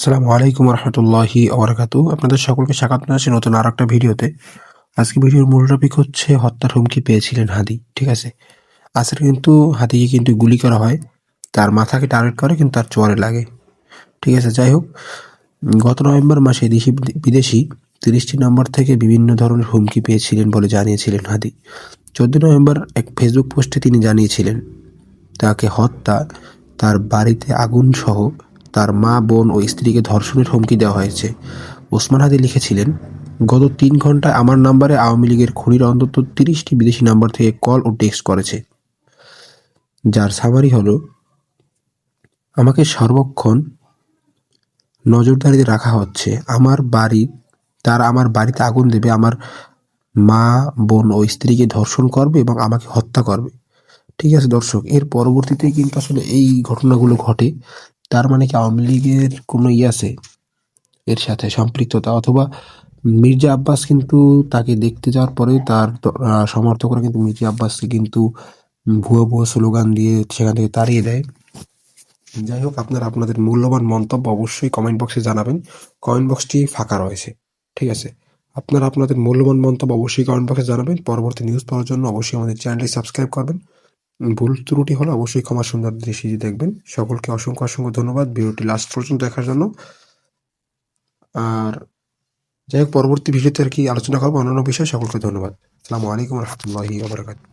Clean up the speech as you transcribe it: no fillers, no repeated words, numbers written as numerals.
আসসালামু আলাইকুম রহমতুল্লাহি ওবরাকাতু। আপনাদের সকলকে স্বাগত জানাচ্ছি নতুন আর একটা ভিডিওতে। আজকে ভিডিওর মূল টপিক হচ্ছে হত্যার হুমকি পেয়েছিলেন হাদি। ঠিক আছে, আসলে কিন্তু হাদিকে কিন্তু গুলি করা হয়, তার মাথাকে টার্গেট করে কিন্তু তার চোয়ালে লাগে। ঠিক আছে, যাই হোক, গত নভেম্বর মাসে দেশি বিদেশি 30টি নম্বর থেকে বিভিন্ন ধরনের হুমকি পেয়েছিলেন বলে জানিয়েছিলেন হাদি। 14 নভেম্বর এক ফেসবুক পোস্টে তিনি জানিয়েছিলেন তাকে হত্যা, তার বাড়িতে আগুন সহ তার মা, বোন ও স্ত্রীকে ধর্ষণের হুমকি দেওয়া হয়েছে। ওসমান হাদি লিখেছিলেন, গত 3 ঘণ্টায় আমার নাম্বারে আওয়ামী লীগের খুনিরা অন্তত 30টি বিদেশি নাম্বার থেকে কল ও টেক্সট করেছে, যার সামারি হলো, আমাকে সর্বক্ষণ নজরদারিতে রাখা হচ্ছে, তারা আমার বাড়িতে আগুন দেবে, আমার মা, বোন ও স্ত্রীকে ধর্ষণ করবে এবং আমাকে হত্যা করবে। ঠিক আছে দর্শক, এর পরবর্তীতে কিন্তু আসলে এই ঘটনাগুলো ঘটে। তার মানে কি আওয়ামী লীগের কোনো আছে এর সাথে সম্পৃক্ততা, অথবা মির্জা আব্বাস কিন্তু তাকে দেখতে যাওয়ার পরে তার সমর্থকরা কিন্তু মির্জা আব্বাসকে কিন্তু ভুয়ো ভুয়ো স্লোগান দিয়ে সেখান থেকে তাড়িয়ে দেয়। যাই হোক, আপনারা আপনাদের মূল্যবান মন্তব্য অবশ্যই কমেন্ট বক্সে জানাবেন। কমেন্ট বক্সটি ফাঁকা রয়েছে। ঠিক আছে, আপনারা আপনাদের মূল্যবান মন্তব্য অবশ্যই কমেন্ট বক্সে জানাবেন। পরবর্তী নিউজ পাওয়ার জন্য অবশ্যই আমাদের চ্যানেলটি সাবস্ক্রাইব করবেন। ভুল ত্রুটি হলে অবশ্যই ক্ষমা সুন্দর দৃষ্টিতে দেখবেন। সকলকে অসংখ্য অসংখ্য ধন্যবাদ ভিডিওটি লাস্ট পর্যন্ত দেখার জন্য। আর যাই হোক, পরবর্তী ভিডিওতে আর কি আলোচনা করবো অন্যান্য বিষয়ে। সকলকে ধন্যবাদ। আসসালামু আলাইকুম রহমতুল্লাহি ওয়া বারাকাতুহু।